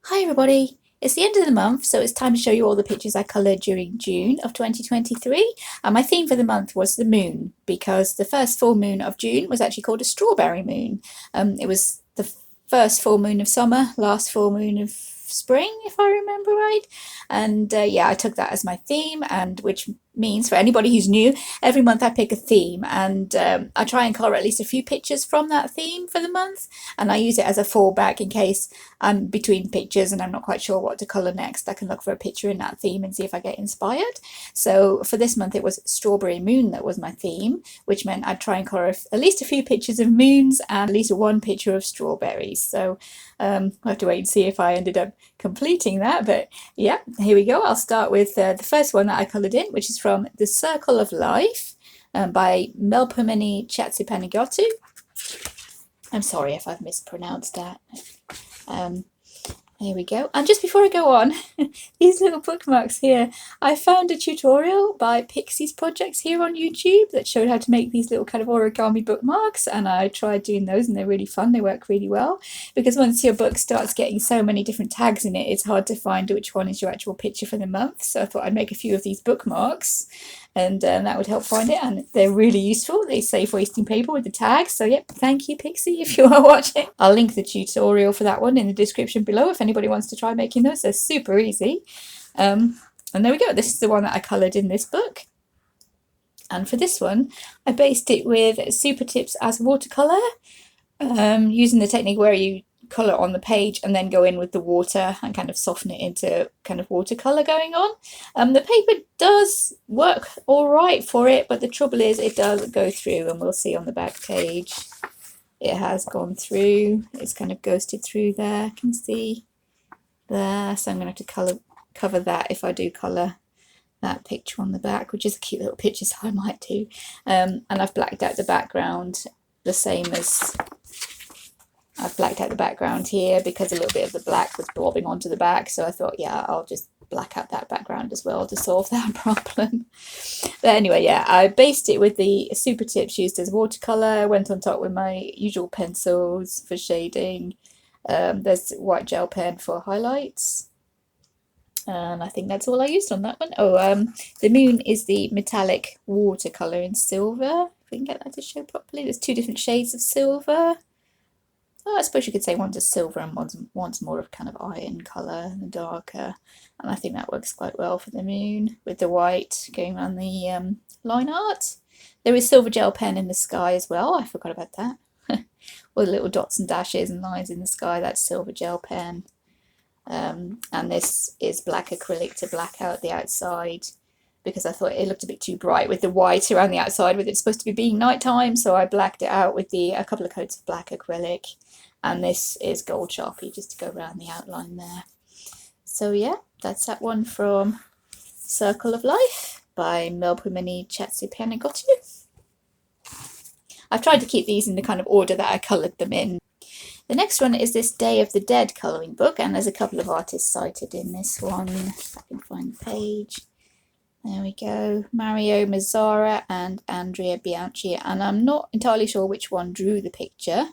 Hi everybody! It's the end of the month, so it's time to show you all the pictures I coloured during June of 2023. And my theme for the month was the moon, because the first full moon of June was actually called a strawberry moon. It was the first full moon of summer, last full moon of spring, if I remember right. And yeah, I took that as my theme, and which means for anybody who's new, every month I pick a theme, and I try and colour at least a few pictures from that theme for the month, and I use it as a fallback in case I'm between pictures and I'm not quite sure what to colour next. I can look for a picture in that theme and see if I get inspired. So for this month it was Strawberry Moon that was my theme, which meant I'd try and colour at least a few pictures of moons and at least one picture of strawberries. So I'll have to wait and see if I ended up completing that, but yeah, here we go. I'll start with the first one that I coloured in, which is from The Circle of Life by Melpomeni Chatzipanagiotou. I'm sorry if I've mispronounced that. Here we go. And just before I go on, these little bookmarks here, I found a tutorial by Pixie's Projects here on YouTube that showed how to make these little kind of origami bookmarks, and I tried doing those and they're really fun. They work really well because once your book starts getting so many different tags in it, it's hard to find which one is your actual picture for the month. So I thought I'd make a few of these bookmarks, and that would help find it, and they're really useful. They save wasting paper with the tags. So yep, thank you Pixie if you are watching. I'll link the tutorial for that one in the description below if anybody wants to try making those. They're super easy. And there we go. This is the one that I coloured in this book. And for this one, I based it with Super Tips as watercolour, using the technique where you colour on the page and then go in with the water and kind of soften it into kind of watercolour going on. The paper does work all right for it, but the trouble is it does go through, and we'll see on the back page it has gone through. It's kind of ghosted through there, I can see there, so I'm going to have to cover that if I do colour that picture on the back, which is a cute little picture, so I might do. And I've blacked out the background the same as I've blacked out the background here because a little bit of the black was blobbing onto the back, so I thought, yeah, I'll just black out that background as well to solve that problem. But anyway, yeah, I based it with the Super Tips used as watercolour, went on top with my usual pencils for shading. There's white gel pen for highlights. And I think that's all I used on that one. Oh, the moon is the metallic watercolour in silver. If we can get that to show properly. There's two different shades of silver. Oh, I suppose you could say one's a silver and one's more of kind of iron colour and darker. And I think that works quite well for the moon with the white going around the line art. There is silver gel pen in the sky as well. I forgot about that. All the little dots and dashes and lines in the sky, that's silver gel pen. And this is black acrylic to black out the outside because I thought it looked a bit too bright with the white around the outside with it supposed to be being nighttime, so I blacked it out with a couple of coats of black acrylic, and this is gold Sharpie just to go around the outline there. So yeah, that's that one from Circle of Life by Melpomeni Chatzipanagiotou. I've tried to keep these in the kind of order that I coloured them in. The next one is this Day of the Dead colouring book, and there's a couple of artists cited in this one. If I can find the page. There we go. Mauro, Mazzara and Andrea, Bianchi, and I'm not entirely sure which one drew the picture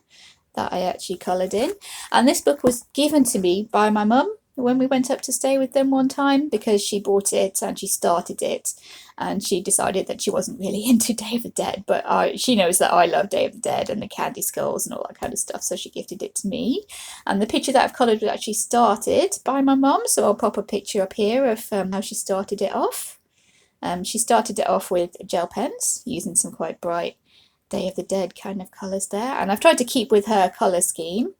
that I actually coloured in. And this book was given to me by my mum when we went up to stay with them one time, because she bought it and she started it, and she decided that she wasn't really into Day of the Dead, but she knows that I love Day of the Dead and the candy skulls and all that kind of stuff, so she gifted it to me. And the picture that I've coloured was actually started by my mum, so I'll pop a picture up here of how she started it off. She started it off with gel pens, using some quite bright Day of the Dead kind of colours there, and I've tried to keep with her colour scheme,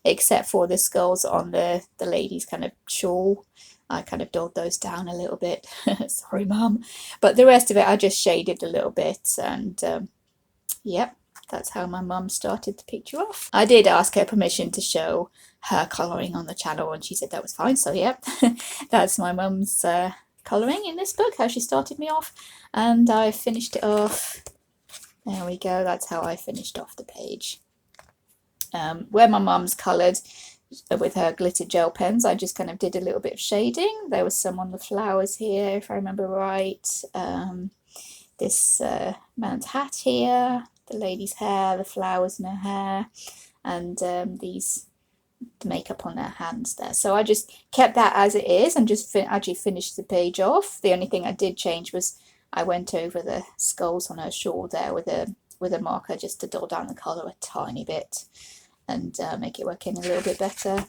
except for the skulls on the lady's kind of shawl. I kind of dulled those down a little bit. Sorry, Mum. But the rest of it I just shaded a little bit, and yep, that's how my mum started the picture off. I did ask her permission to show her colouring on the channel, and she said that was fine, so yep, that's my mum's colouring in this book, how she started me off, and I finished it off. There we go, that's how I finished off the page. Where my mum's coloured with her glitter gel pens, I just kind of did a little bit of shading. There was some on the flowers here, if I remember right. This man's hat here, the lady's hair, the flowers in her hair, and these the makeup on their hands there. So I just kept that as it is and just actually finished the page off. The only thing I did change was I went over the skulls on her shawl there with a marker just to dull down the colour a tiny bit and make it work in a little bit better.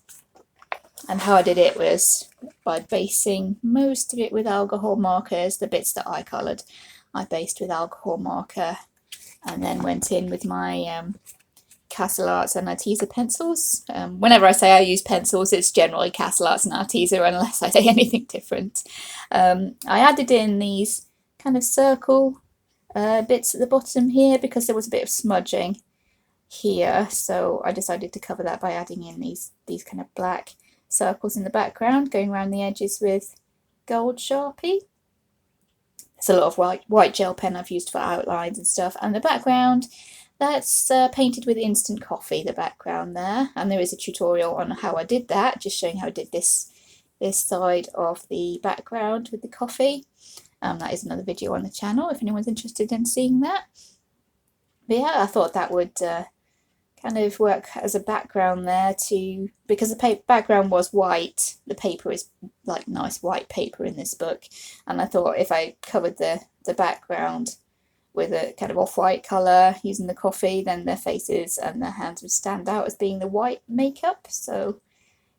And how I did it was by basing most of it with alcohol markers. The bits that I coloured, I based with alcohol marker, and then went in with my Castle Arts and Arteza pencils. Whenever I say I use pencils, it's generally Castle Arts and Arteza, unless I say anything different. I added in these kind of circle bits at the bottom here because there was a bit of smudging here, so I decided to cover that by adding in these kind of black circles in the background, going around the edges with gold Sharpie. It's a lot of white gel pen I've used for outlines and stuff, and the background, that's painted with instant coffee, the background there, and there is a tutorial on how I did that, just showing how I did this side of the background with the coffee. That is another video on the channel if anyone's interested in seeing that. But yeah, I thought that would kind of work as a background there too, because the background was white. The paper is like nice white paper in this book, and I thought if I covered the background with a kind of off-white colour using the coffee, then their faces and their hands would stand out as being the white makeup. So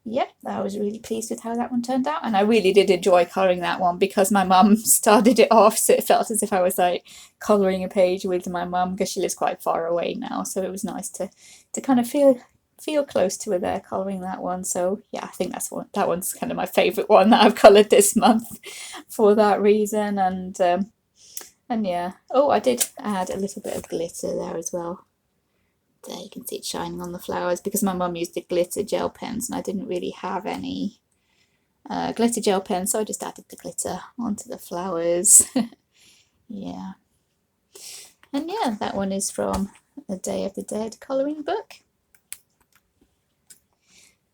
yeah, I was really pleased with how that one turned out, and I really did enjoy colouring that one because my mum started it off, so it felt as if I was like colouring a page with my mum because she lives quite far away now, so it was nice to kind of feel close to her there colouring that one. So yeah, I think that one's kind of my favourite one that I've coloured this month for that reason. And yeah, oh, I did add a little bit of glitter there as well. There you can see it shining on the flowers because my mum used the glitter gel pens and I didn't really have any glitter gel pens, so I just added the glitter onto the flowers. Yeah, and yeah, that one is from a Day of the Dead colouring book.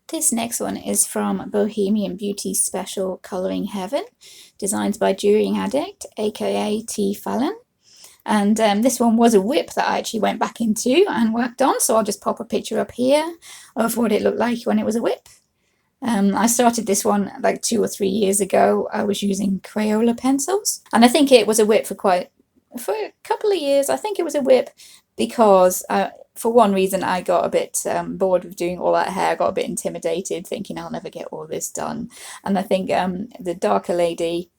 This next one is from Bohemian Beauty Special Colouring Heaven, designed by Durianaddict, aka T.Fallon. And this one was a whip that I actually went back into and worked on, so I'll just pop a picture up here of what it looked like when it was a whip. I started this one like 2 or 3 years ago. I was using Crayola pencils, and I think it was a whip for a couple of years. I think it was a whip because for one reason I got a bit bored of doing all that hair. I got a bit intimidated, thinking I'll never get all this done. And I think the darker lady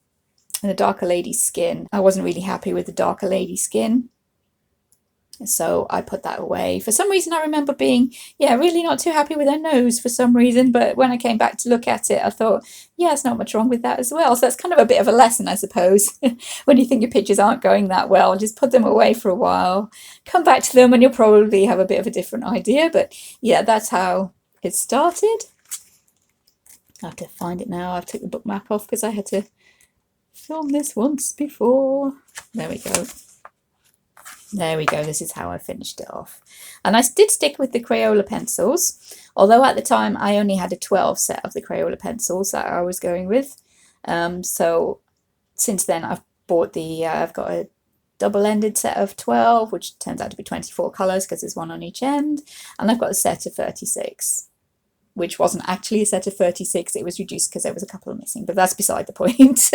skin, I wasn't really happy with the darker lady skin, so I put that away. For some reason I remember being really not too happy with her nose for some reason, but when I came back to look at it I thought there's not much wrong with that as well. So that's kind of a bit of a lesson, I suppose. When you think your pictures aren't going that well, just put them away for a while, come back to them and you'll probably have a bit of a different idea. But yeah, that's how it started. I have to find it now. I've took the bookmark off because I had to film this once before. There we go. This is how I finished it off. And I did stick with the Crayola pencils, although at the time I only had a 12 set of the Crayola pencils that I was going with. So since then I've bought I've got a double-ended set of 12, which turns out to be 24 colours because there's one on each end, and I've got a set of 36. Which wasn't actually a set of 36, it was reduced because there was a couple missing, but that's beside the point.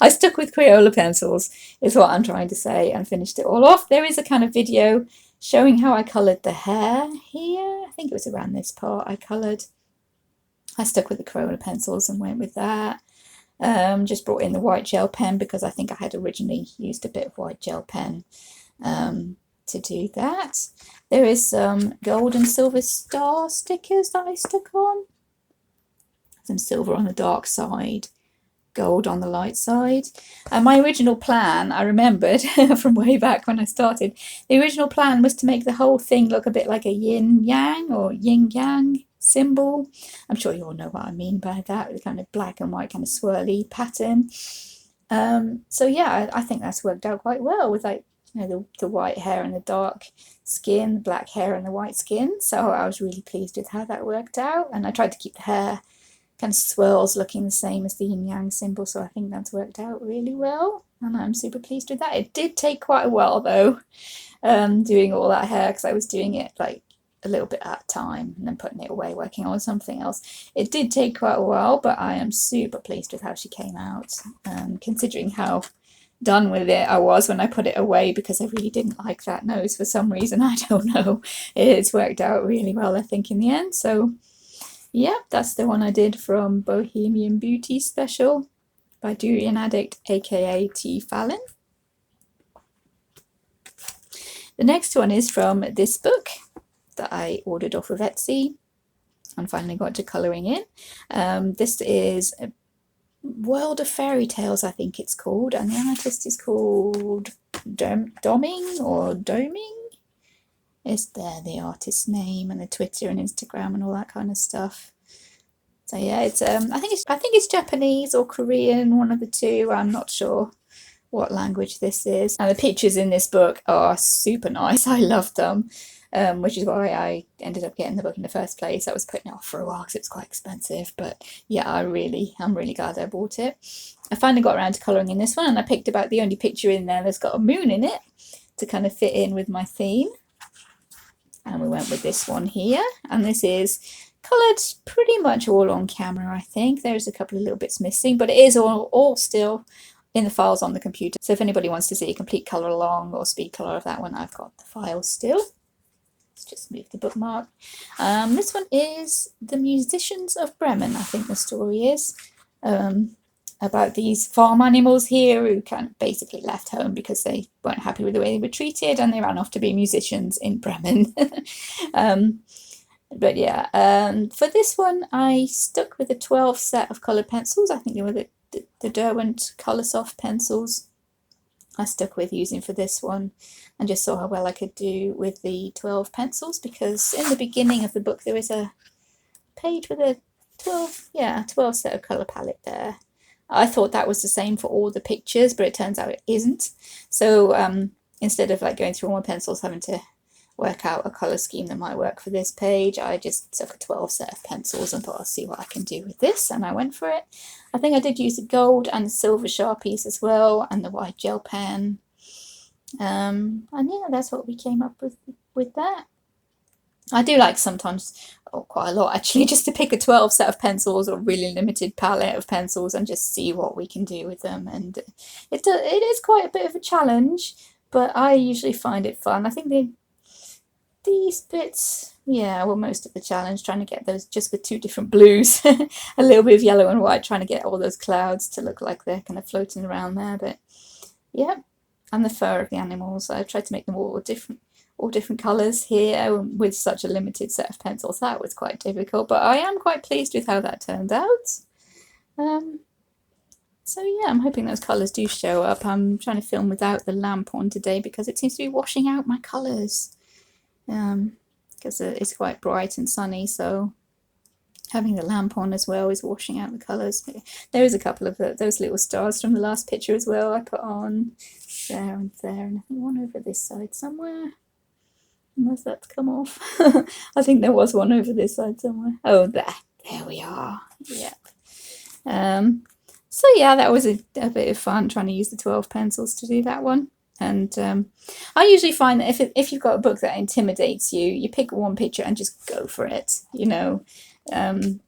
I stuck with Crayola pencils, is what I'm trying to say, and finished it all off. There is a kind of video showing how I coloured the hair here. I think it was around this part I stuck with the Crayola pencils and went with that. Just brought in the white gel pen because I think I had originally used a bit of white gel pen to do that. There is some gold and silver star stickers that I stuck on. Some silver on the dark side, gold on the light side. And my original plan, I remembered from way back when I started, the original plan was to make the whole thing look a bit like a yin-yang or yin-yang symbol. I'm sure you all know what I mean by that, the kind of black and white kind of swirly pattern. So yeah, I think that's worked out quite well with like, you know, the white hair and the dark skin, the black hair and the white skin. So I was really pleased with how that worked out, and I tried to keep the hair kind of swirls looking the same as the yin yang symbol, so I think that's worked out really well, and I'm super pleased with that. It did take quite a while though, doing all that hair, because I was doing it like a little bit at a time and then putting it away, working on something else. It did take quite a while, but I am super pleased with how she came out, considering how done with it I was when I put it away, because I really didn't like that nose for some reason. I don't know. It's worked out really well, I think, in the end. So yeah, that's the one I did from Bohemian Beauty Special by Durianaddict, aka T.Fallon. The next one is from this book that I ordered off of Etsy and finally got to colouring in. This is World of Fairy Tales, I think it's called, and the artist is called Doming. Is there the artist's name and the Twitter and Instagram and all that kind of stuff? So yeah, it's I think it's Japanese or Korean, one of the two. I'm not sure what language this is. And the pictures in this book are super nice. I love them, which is why I ended up getting the book in the first place. I was putting it off for a while because it was quite expensive, but yeah, I'm really glad I bought it. I finally got around to colouring in this one, and I picked about the only picture in there that's got a moon in it to kind of fit in with my theme. And we went with this one here, and this is coloured pretty much all on camera, I think. There's a couple of little bits missing, but it is all still in the files on the computer. So if anybody wants to see a complete colour along or speed colour of that one, I've got the files still. Let's just move the bookmark. This one is The Musicians of Bremen, I think the story is. About these farm animals here who kind of basically left home because they weren't happy with the way they were treated, and they ran off to be musicians in Bremen. But yeah, for this one I stuck with a 12 set of coloured pencils. I think they were the Derwent Coloursoft pencils I stuck with using for this one, and just saw how well I could do with the 12 pencils, because in the beginning of the book there is a page with a 12 set of colour palette there. I thought that was the same for all the pictures, but it turns out it isn't. So instead of like going through all my pencils having to work out a colour scheme that might work for this page, I just took a 12 set of pencils and thought I'll see what I can do with this, and I went for it. I think I did use the gold and the silver Sharpies as well, and the white gel pen. And yeah, that's what we came up with that. I do like sometimes, or quite a lot actually, just to pick a 12 set of pencils or really limited palette of pencils and just see what we can do with them. And it is quite a bit of a challenge, but I usually find it fun. I think these bits, yeah, were most of the challenge, trying to get those just with two different blues, a little bit of yellow and white, trying to get all those clouds to look like they're kind of floating around there. But yeah, and the fur of the animals, I tried to make them all different colours here with such a limited set of pencils. That was quite difficult, but I am quite pleased with how that turned out. So yeah, I'm hoping those colours do show up. I'm trying to film without the lamp on today because it seems to be washing out my colours. Because it's quite bright and sunny, so having the lamp on as well is washing out the colours. There is a couple of those little stars from the last picture as well I put on there, and I think one over this side somewhere, unless that's come off. I think there was one over this side somewhere. Oh, there we are. Yeah. So yeah, that was a bit of fun trying to use the 12 pencils to do that one. And I usually find that if you've got a book that intimidates you, you pick one picture and just go for it, you know, and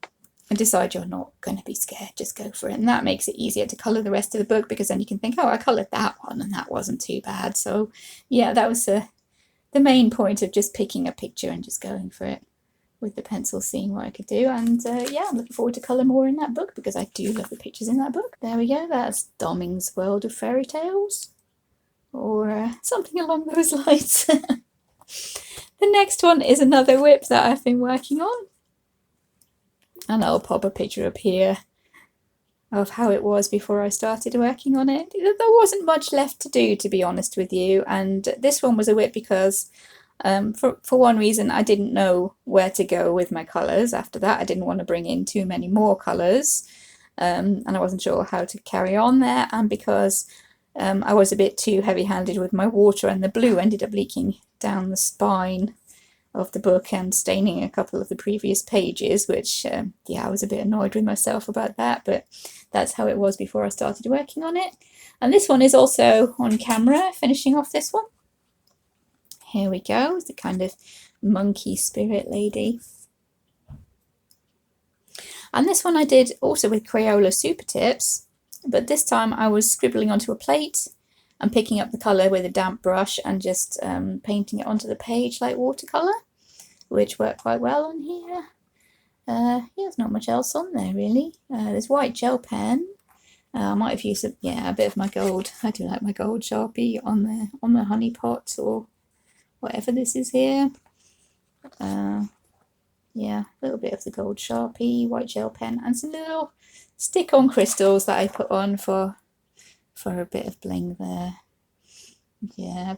decide you're not going to be scared, just go for it. And that makes it easier to colour the rest of the book, because then you can think, oh, I coloured that one and that wasn't too bad. So yeah, that was the main point of just picking a picture and just going for it with the pencil, seeing what I could do. And yeah, I'm looking forward to colour more in that book, because I do love the pictures in that book. There we go, that's Doming's World of Fairy Tales, or something along those lines. The next one is another whip that I've been working on, and I'll pop a picture up here of how it was before I started working on it. There wasn't much left to do, to be honest with you, and this one was a whip because for one reason, I didn't know where to go with my colours. After that, I didn't want to bring in too many more colours, and I wasn't sure how to carry on there, and because I was a bit too heavy-handed with my water, and the blue ended up leaking down the spine of the book and staining a couple of the previous pages, which, yeah, I was a bit annoyed with myself about that, but that's how it was before I started working on it. And this one is also on camera, finishing off this one. Here we go, the kind of monkey spirit lady. And this one I did also with Crayola Super Tips, but this time I was scribbling onto a plate and picking up the colour with a damp brush and just painting it onto the page like watercolour, which worked quite well on here. Yeah, there's not much else on there really. There's white gel pen. I might have used a bit of my gold. I do like my gold Sharpie on the honey pot or whatever this is here. Yeah, a little bit of the gold Sharpie, white gel pen, and some little stick-on crystals that I put on for a bit of bling there. Yeah,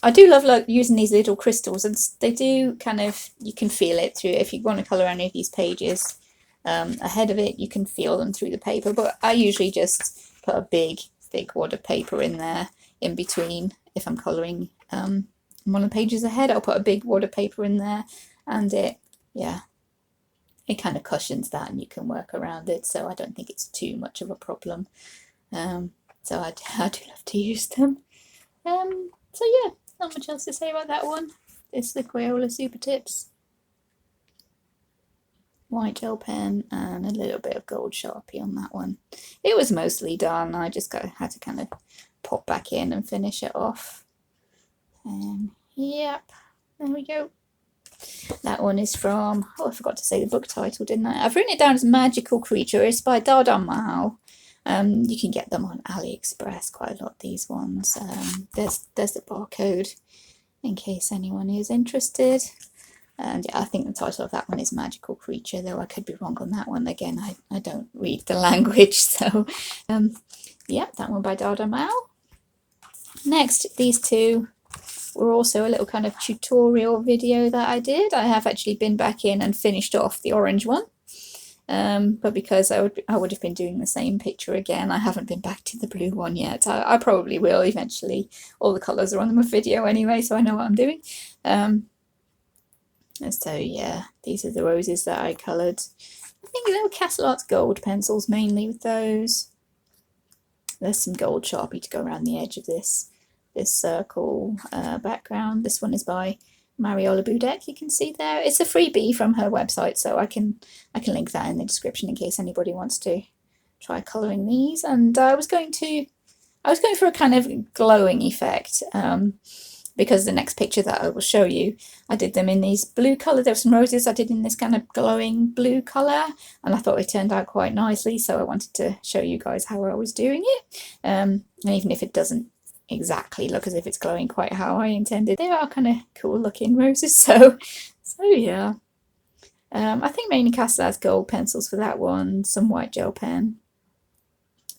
I do love using these little crystals, and they do kind of, you can feel it through. If you want to colour any of these pages ahead of it, you can feel them through the paper, but I usually just put a big thick wad of paper in there in between. If I'm colouring one of the pages ahead, I'll put a big wad of paper in there, and it kind of cushions that, and you can work around it, so I don't think it's too much of a problem. So I do love to use them. So yeah, not much else to say about that one. It's the Crayola Super Tips. White gel pen and a little bit of gold Sharpie on that one. It was mostly done. I just had to kind of pop back in and finish it off. Yep, there we go. That one is from, I forgot to say the book title, didn't I? I've written it down as Magical Creature. It's by DaDa. You can get them on AliExpress quite a lot, these ones. There's the barcode in case anyone is interested. And yeah, I think the title of that one is Magical Creature, though I could be wrong on that one. Again, I don't read the language, so yeah, that one by DaDa. Next, these two were also a little kind of tutorial video that I did. I have actually been back in and finished off the orange one, but because I would have been doing the same picture again, I haven't been back to the blue one yet. I probably will eventually. All the colours are on the video anyway, so I know what I'm doing. So yeah, these are the roses that I coloured. I think little Castle Arts gold pencils mainly with those. There's some gold Sharpie to go around the edge of this circle background. This one is by Mariola Budek, you can see there. It's a freebie from her website, so I can link that in the description in case anybody wants to try colouring these. And I was going for a kind of glowing effect, because the next picture that I will show you, I did them in these blue colour. There were some roses I did in this kind of glowing blue colour, and I thought it turned out quite nicely, so I wanted to show you guys how I was doing it. And even if it doesn't exactly look as if it's glowing quite how I intended, they are kind of cool looking roses, so yeah. I think mainly Castle has gold pencils for that one, some white gel pen,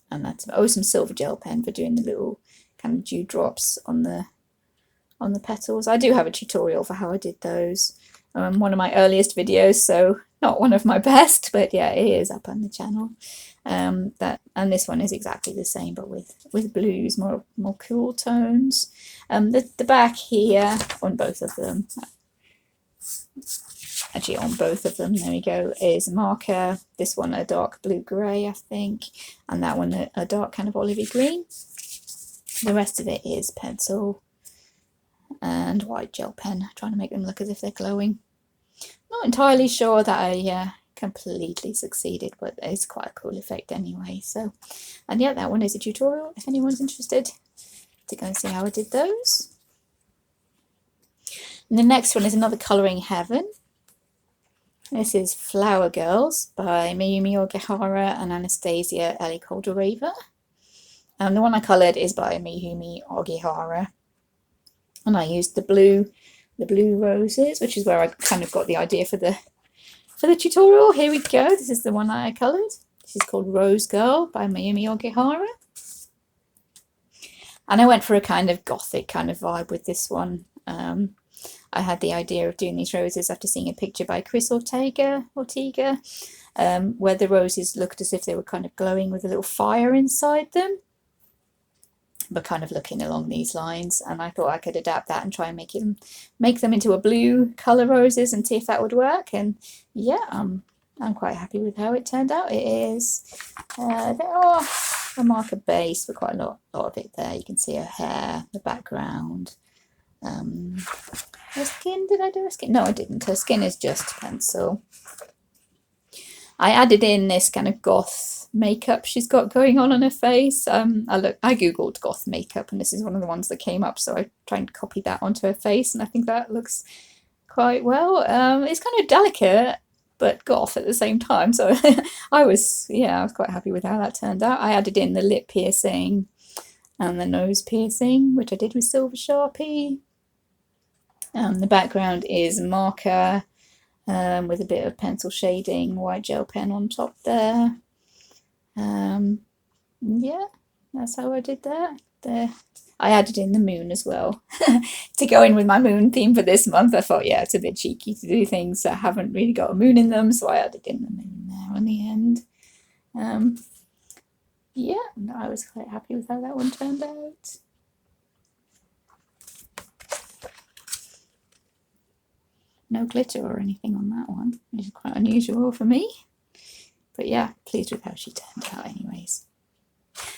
and that's some silver gel pen for doing the little kind of dewdrops on the petals. I do have a tutorial for how I did those. One of my earliest videos, so not one of my best, but yeah, it is up on the channel. And this one is exactly the same, but with blues, more cool tones. The back here on both of them, actually on both of them, there we go, is a marker. This one a dark blue grey, I think, and that one a dark kind of olivey green. The rest of it is pencil and white gel pen, trying to make them look as if they're glowing. Not entirely sure that I completely succeeded, but it's quite a cool effect anyway. So, and yeah, that one is a tutorial if anyone's interested to go and see how I did those. And the next one is another Colouring Heaven. This is Flower Girls by Mayumi Ogihara and Anastasia Kolderava. The one I coloured is by Mayumi Ogihara, and I used the blue roses, which is where I kind of got the idea for the tutorial. Here we go. This is the one that I coloured. This is called Rose Girl by Mayumi Ogihara. And I went for a kind of gothic kind of vibe with this one. I had the idea of doing these roses after seeing a picture by Chris Ortega, where the roses looked as if they were kind of glowing with a little fire inside them, but kind of looking along these lines. And I thought I could adapt that and try and make them into a blue colour roses and see if that would work. And yeah, I'm quite happy with how it turned out. It is there are a marker base, but quite a lot of it there. You can see her hair, the background. Her skin, did I do her skin? No, I didn't. Her skin is just pencil. I added in this kind of goth makeup she's got going on her face. I googled goth makeup and this is one of the ones that came up, so I tried to copy that onto her face, and I think that looks quite well. It's kind of delicate but goth at the same time, so I was quite happy with how that turned out. I added in the lip piercing and the nose piercing, which I did with Silver Sharpie. The background is marker with a bit of pencil shading, white gel pen on top there. Yeah, that's how I did that. There. I added in the moon as well to go in with my moon theme for this month. I thought, yeah, it's a bit cheeky to do things that haven't really got a moon in them, so I added in the moon there in the end. Yeah, I was quite happy with how that one turned out. No glitter or anything on that one, which is quite unusual for me. But yeah, pleased with how she turned out anyways.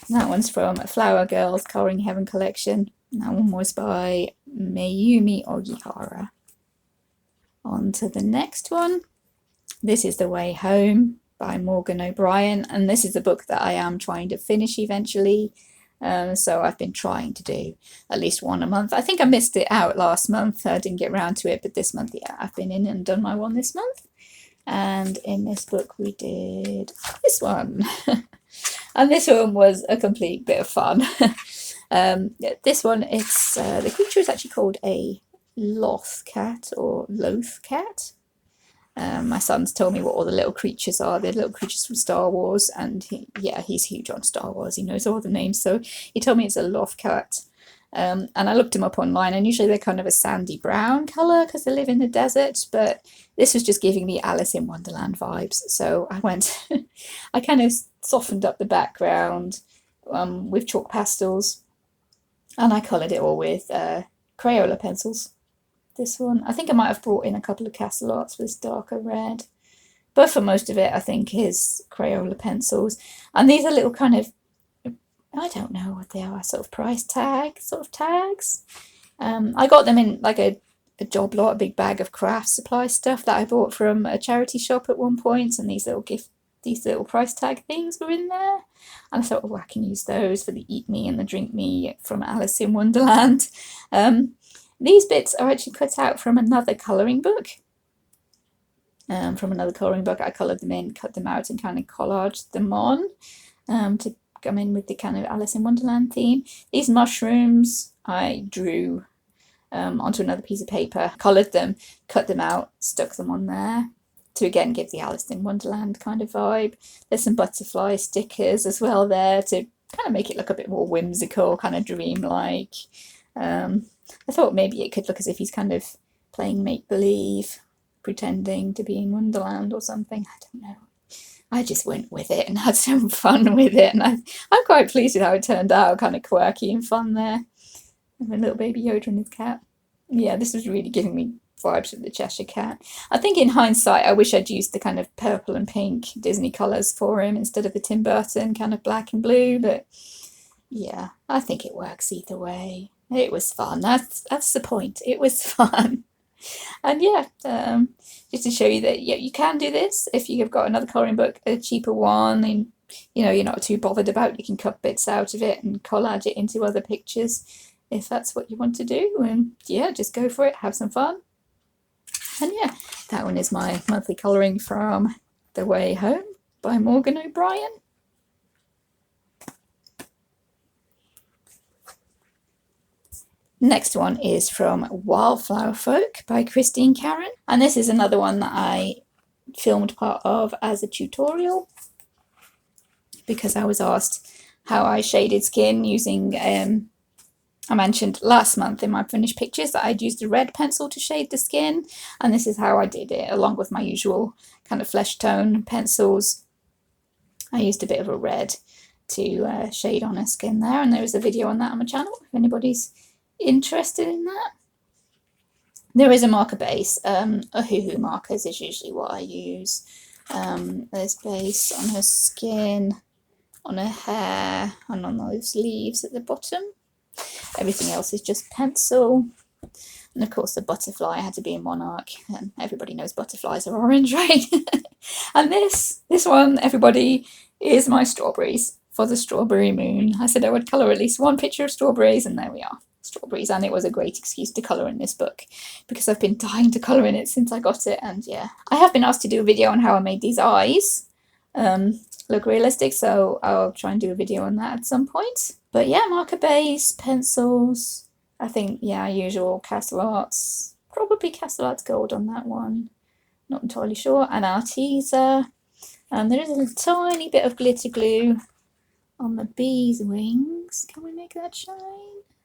And that one's from Flower Girls Colouring Heaven collection. And that one was by Mayumi Ogihara. On to the next one. This is The Way Home by Morgan O'Brien. And this is a book that I am trying to finish eventually. So I've been trying to do at least one a month. I think I missed it out last month. I didn't get around to it, but this month, yeah, I've been in and done my one this month. And in this book we did this one. And this one was a complete bit of fun. This one, it's the creature is actually called a loth cat or loth cat. My son's told me what all the little creatures are. They're little creatures from Star Wars, and he's huge on Star Wars. He knows all the names, so he told me it's a loth cat. And I looked them up online, and usually they're kind of a sandy brown colour because they live in the desert, but this was just giving me Alice in Wonderland vibes. So I went, I kind of softened up the background with chalk pastels, and I coloured it all with Crayola pencils. This one, I think I might have brought in a couple of Castle Arts with this darker red, but for most of it I think is Crayola pencils. And these are little kind of, I don't know what they are, sort of price tag sort of tags. I got them in like a job lot, a big bag of craft supply stuff that I bought from a charity shop at one point, and these little price tag things were in there, and I thought, oh, I can use those for the eat me and the drink me from Alice in Wonderland. These bits are actually cut out from another colouring book. I coloured them in, cut them out, and kind of collaged them on to come in with the kind of Alice in Wonderland theme. These mushrooms I drew onto another piece of paper, coloured them, cut them out, stuck them on there to again give the Alice in Wonderland kind of vibe. There's some butterfly stickers as well there to kind of make it look a bit more whimsical, kind of dreamlike. I thought maybe it could look as if he's kind of playing make-believe, pretending to be in Wonderland or something. I don't know. I just went with it and had some fun with it, and I'm quite pleased with how it turned out, kind of quirky and fun there. And a little baby Yoda and his cat. Yeah, this was really giving me vibes of the Cheshire Cat. I think in hindsight, I wish I'd used the kind of purple and pink Disney colours for him instead of the Tim Burton kind of black and blue, but yeah, I think it works either way. It was fun. That's the point. It was fun. And yeah, just to show you that you can do this if you've got another colouring book, a cheaper one, and you're not too bothered about. You can cut bits out of it and collage it into other pictures if that's what you want to do. And yeah, just go for it. Have some fun. And yeah, that one is my monthly colouring from The Way Home by Morgan O'Brien. Next one is from Wildflower Folk by Christine Karron, and this is another one that I filmed part of as a tutorial because I was asked how I shaded skin using, I mentioned last month in my finished pictures that I'd used a red pencil to shade the skin, and this is how I did it along with my usual kind of flesh tone pencils. I used a bit of a red to shade on her skin there, and there is a video on that on my channel if anybody's interested in that. There is a marker base. A hoo-hoo markers is usually what I use. There's base on her skin, on her hair, and on those leaves at the bottom. Everything else is just pencil. And of course the butterfly had to be a monarch, and everybody knows butterflies are orange, right? And this one, everybody, is my strawberries for the strawberry moon. I said I would colour at least one picture of strawberries, and there we are, strawberries. And it was a great excuse to colour in this book because I've been dying to colour in it since I got it. And yeah, I have been asked to do a video on how I made these eyes look realistic, so I'll try and do a video on that at some point. But yeah, marker base, pencils, I think, yeah, usual Castle Arts, probably Castle Arts Gold on that one, not entirely sure, and Arteza. And there is a tiny bit of glitter glue on the bee's wings. Can we make that shine?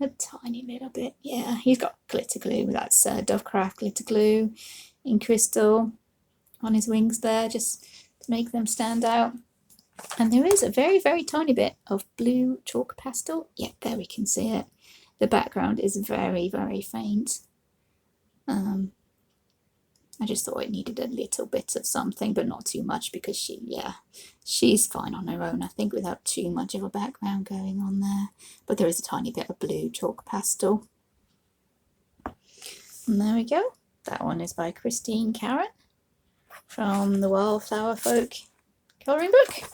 A tiny little bit. Yeah, he's got glitter glue. That's Dovecraft glitter glue in crystal on his wings there, just to make them stand out. And there is a very, very tiny bit of blue chalk pastel. Yeah, there we can see it. The background is very, very faint. I just thought it needed a little bit of something, but not too much, because she's fine on her own, I think, without too much of a background going on there. But there is a tiny bit of blue chalk pastel. And there we go. That one is by Karron from the Wildflower Folk colouring book.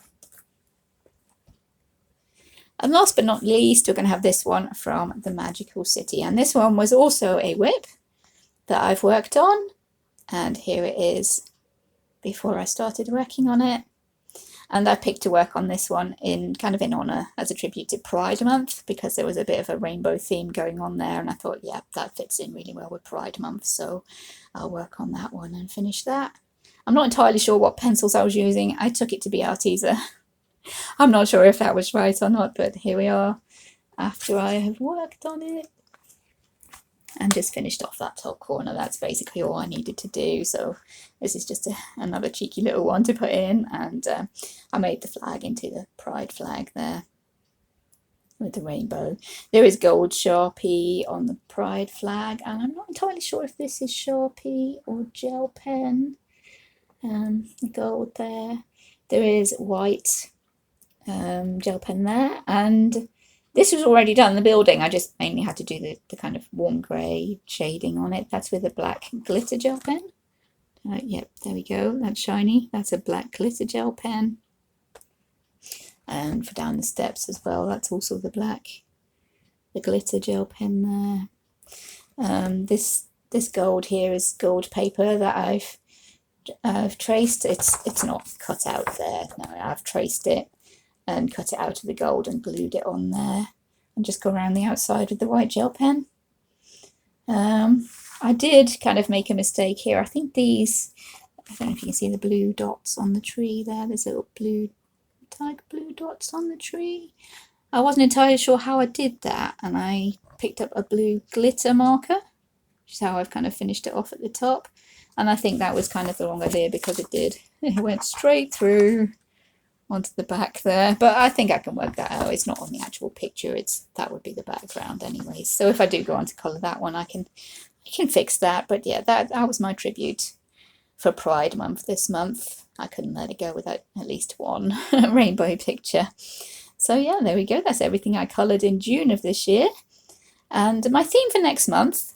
And last but not least, we're going to have this one from the Magical City. And this one was also a whip that I've worked on. And here it is before I started working on it. And I picked to work on this one in honour, as a tribute to Pride Month, because there was a bit of a rainbow theme going on there. And I thought, yeah, that fits in really well with Pride Month. So I'll work on that one and finish that. I'm not entirely sure what pencils I was using. I took it to be Arteza. I'm not sure if that was right or not, but here we are after I have worked on it and just finished off that top corner. That's basically all I needed to do. So this is just another cheeky little one to put in, and I made the flag into the pride flag there with the rainbow. There is gold Sharpie on the pride flag, and I'm not entirely sure if this is Sharpie or gel pen. The gold there. There is white gel pen there, and this was already done, the building. I just mainly had to do the kind of warm grey shading on it. That's with a black glitter gel pen. Yep, there we go. That's shiny. That's a black glitter gel pen. And for down the steps as well, that's also the glitter gel pen there. This gold here is gold paper that I've traced. It's not cut out there. No, I've traced it and cut it out of the gold and glued it on there, and just go around the outside with the white gel pen. I did kind of make a mistake here. I think these, I don't know if you can see the blue dots on the tree there. There's little blue dots on the tree. I wasn't entirely sure how I did that, and I picked up a blue glitter marker, which is how I've kind of finished it off at the top. And I think that was kind of the wrong idea, because it went straight through onto the back there, but I think I can work that out. It's not on the actual picture, that would be the background anyways. So if I do go on to colour that one, I can fix that. But yeah, that was my tribute for Pride Month this month. I couldn't let it go without at least one rainbow picture. So yeah, there we go. That's everything I coloured in June of this year. And my theme for next month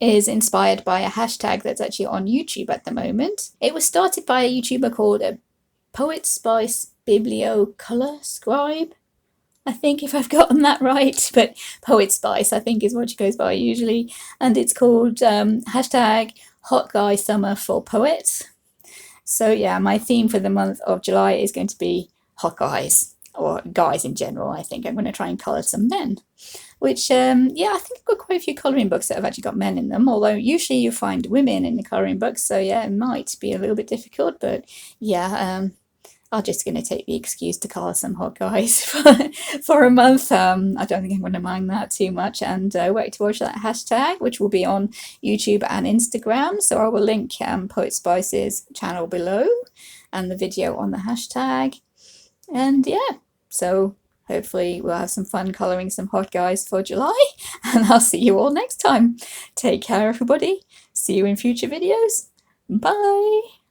is inspired by a hashtag that's actually on YouTube at the moment. It was started by a YouTuber called Poet Spice Biblio Colour Scribe, I think, if I've gotten that right, but Poet Spice I think is what she goes by usually, and it's called hashtag Hot Guy Summer for Poets. So yeah, my theme for the month of July is going to be hot guys, or guys in general. I think I'm going to try and colour some men, which yeah, I think I've got quite a few colouring books that have actually got men in them, although usually you find women in the colouring books, so yeah, it might be a little bit difficult. But yeah, I'm just going to take the excuse to colour some hot guys for a month. I don't think I'm going to mind that too much, and wait to watch that hashtag, which will be on YouTube and Instagram. So I will link Poet Spice's channel below and the video on the hashtag. And yeah, so hopefully we'll have some fun colouring some hot guys for July, and I'll see you all next time. Take care, everybody. See you in future videos. Bye.